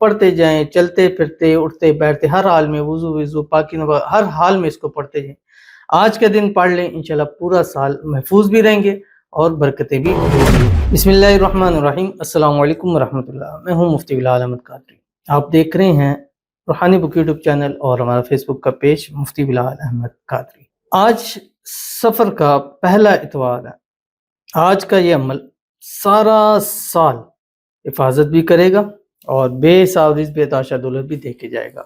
پڑھتے جائیں، چلتے پھرتے اٹھتے بیٹھتے ہر حال میں وضو پاکی نماز ہر حال میں اس کو پڑھتے جائیں۔ آج کے دن پڑھ لیں، انشاءاللہ پورا سال محفوظ بھی رہیں گے اور برکتیں بھی ملیں گی۔ بسم اللہ الرحمن الرحیم۔ السلام علیکم ورحمۃ اللہ۔ میں ہوں مفتی بلال احمد قادری۔ آپ دیکھ رہے ہیں روحانی بک یوٹیوب چینل اور ہمارا فیس بک کا پیج مفتی بلال احمد قادری۔ آج سفر کا پہلا اتوار ہے۔ آج کا یہ عمل سارا سال حفاظت بھی کرے گا اور بے ساوریز بے تاشا دولت بھی دے کے جائے گا۔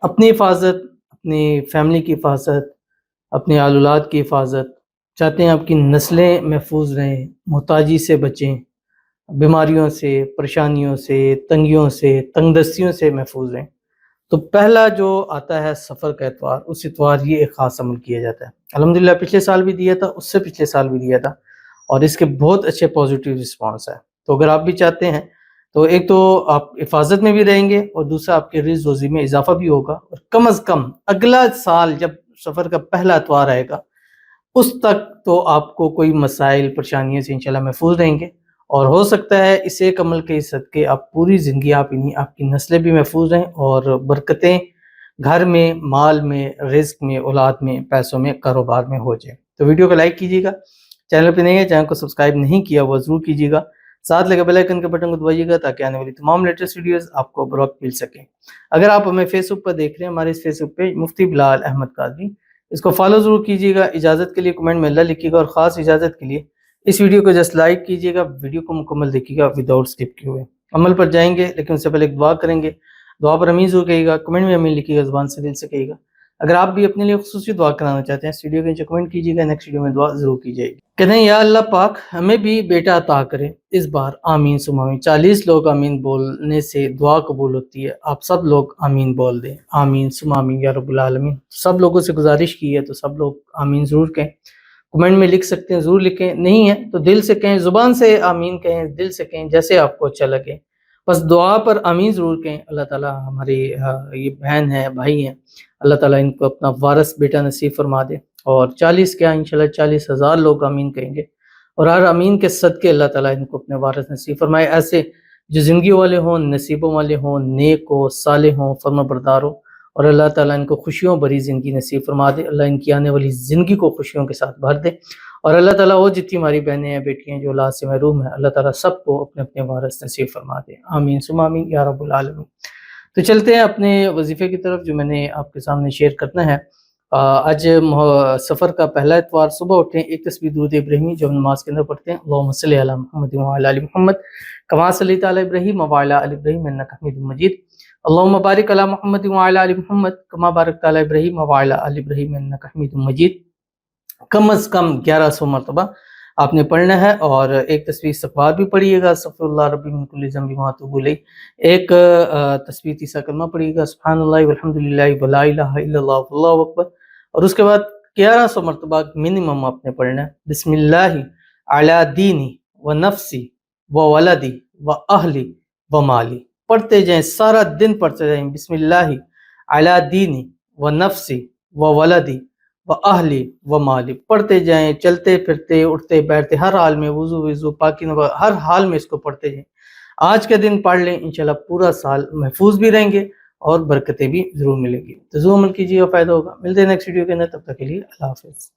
اپنی حفاظت، اپنی فیملی کی حفاظت، اپنے آل اولاد کی حفاظت چاہتے ہیں، آپ کی نسلیں محفوظ رہیں، محتاجی سے بچیں، بیماریوں سے، پریشانیوں سے، تنگیوں سے، تنگ دستیوں سے محفوظ رہیں، تو پہلا جو آتا ہے سفر کا اتوار، اس اتوار یہ ایک خاص عمل کیا جاتا ہے۔ الحمدللہ پچھلے سال بھی دیا تھا، اس سے پچھلے سال بھی دیا تھا، اور اس کے بہت اچھے پازیٹیو رسپانس ہے۔ تو اگر آپ بھی چاہتے ہیں تو ایک تو آپ حفاظت میں بھی رہیں گے اور دوسرا آپ کے رزق روزی میں اضافہ بھی ہوگا، اور کم از کم اگلا سال جب سفر کا پہلا اتوار آئے گا اس تک تو آپ کو کوئی مسائل پریشانیوں سے انشاءاللہ محفوظ رہیں گے، اور ہو سکتا ہے اس ایک عمل کے صدقے آپ پوری زندگی آپ کی نسلیں بھی محفوظ رہیں اور برکتیں گھر میں، مال میں، رزق میں، اولاد میں، پیسوں میں، کاروبار میں ہو جائے۔ تو ویڈیو کو لائک کیجیے گا، چینل پہ نہیں ہے چینل کو سبسکرائب نہیں کیا وہ ضرور کیجیے گا، ساتھ لگے بیل آئیکن کے بٹن کو دبائیے گا تاکہ آنے والی تمام لیٹسٹ ویڈیوز آپ کو بروقت مل سکیں۔ اگر آپ ہمیں فیس بک پر دیکھ رہے ہیں، ہمارے اس فیس بک پیج مفتی بلال احمد قادری، اس کو فالو ضرور کیجیے گا۔ اجازت کے لیے کمنٹ میں اللہ لکھیے گا، اور خاص اجازت کے لیے اس ویڈیو کو جسٹ لائک کیجیے گا، ویڈیو کو مکمل دیکھیے گا وداؤٹ اسکپ کیے ہوئے۔ عمل پر جائیں گے لیکن اس سے پہلے ایک دعا کریں گے، دعا پر امین ضرور کہیے گا، کمنٹ میں امین لکھیے گا، زبان سے دل سے کہیے گا۔ اگر آپ بھی اپنے لیے خصوصی دعا کرانا چاہتے ہیں اس ویڈیو کے نیچے کمنٹ کیجیے گا، نیکسٹ ویڈیو میں دعا ضرور کی جائے گی۔ کہتے ہیں یا اللہ پاک ہمیں بھی بیٹا عطا کرے اس بار، آمین ثم آمین۔ 40 لوگ آمین بولنے سے دعا قبول ہوتی ہے، آپ سب لوگ آمین بول دیں، آمین ثم آمین یا رب العالمین۔ سب لوگوں سے گزارش کی ہے تو سب لوگ آمین ضرور کہیں، کمنٹ میں لکھ سکتے ہیں ضرور لکھیں، نہیں ہے تو دل سے کہیں، زبان سے آمین کہیں، دل سے کہیں، جیسے آپ کو اچھا لگے، بس دعا پر آمین ضرور کہیں۔ اللہ تعالیٰ ہماری یہ بہن ہے، بھائی ہیں، اللہ تعالیٰ ان کو اپنا وارث بیٹا نصیب فرما دے، اور 40 کیا انشاءاللہ 40,000 لوگ آمین کہیں گے، اور ہر آمین کے صدقے اللہ تعالیٰ ان کو اپنے وارث نصیب فرمائے، ایسے جو زندگی والے ہوں، نصیبوں والے ہوں، نیک ہوں، صالح ہوں، فرما بردار ہوں، اور اللہ تعالیٰ ان کو خوشیوں بھری زندگی نصیب فرما دے۔ اللہ ان کی آنے والی زندگی کو خوشیوں کے ساتھ بھر دے، اور اللہ تعالیٰ وہ جتنی ہماری بہنیں ہیں، بیٹیاں جو اولاد سے محروم ہیں، اللہ تعالیٰ سب کو اپنے اپنے وارث نصیب فرما دے، آمین ثم آمین یا رب العالمین۔ تو چلتے ہیں اپنے وظیفے کی طرف جو میں نے آپ کے سامنے شیئر کرنا ہے۔ آج سفر کا پہلا اتوار، صبح اٹھیں، ایک تسبیح درود ابراہیمی جو ہم نماز کے اندر پڑھتے ہیں، اللہم صلی علی محمد وعلی آل محمد کما صلیت علی ابراہیم وعلی آل ابراہیم انک حمید مجید، اللہم بارک علی محمد وعلی آل محمد کما بارکت علی ابراہیم وعلی آل ابراہیم انک حمید مجید۔ کم از کم 1100 مرتبہ آپ نے پڑھنا ہے، اور ایک تسبیح استغفار بھی پڑھیے گا، استغفر اللہ ربی من کل ذنب واتوب الیہ، ایک تسبیح تیسرا کلمہ پڑھیے گا، سبحان اللہ والحمدللہ ولا الہ الا اللہ واللہ اکبر، اور اس کے بعد 1100 مرتبہ منیمم آپ نے پڑھنا ہے بسم اللہ علی دینی و نفسی و ولدی و اہلی و مالی۔ پڑھتے جائیں، سارا دن پڑھتے جائیں، بسم اللہ علی دینی و نفسی و ولدی و اہلی و مالی، پڑھتے جائیں، چلتے پھرتے اٹھتے بیٹھتے ہر حال میں وضو پاکی نماز ہر حال میں اس کو پڑھتے جائیں۔ آج کے دن پڑھ لیں، انشاءاللہ پورا سال محفوظ بھی رہیں گے اور برکتیں بھی ضرور ملیں گی۔ تو ضرور عمل کیجیے گا، فائدہ ہوگا۔ ملتے ہیں نیکسٹ ویڈیو کے اندر، تب تک کے لیے اللہ حافظ۔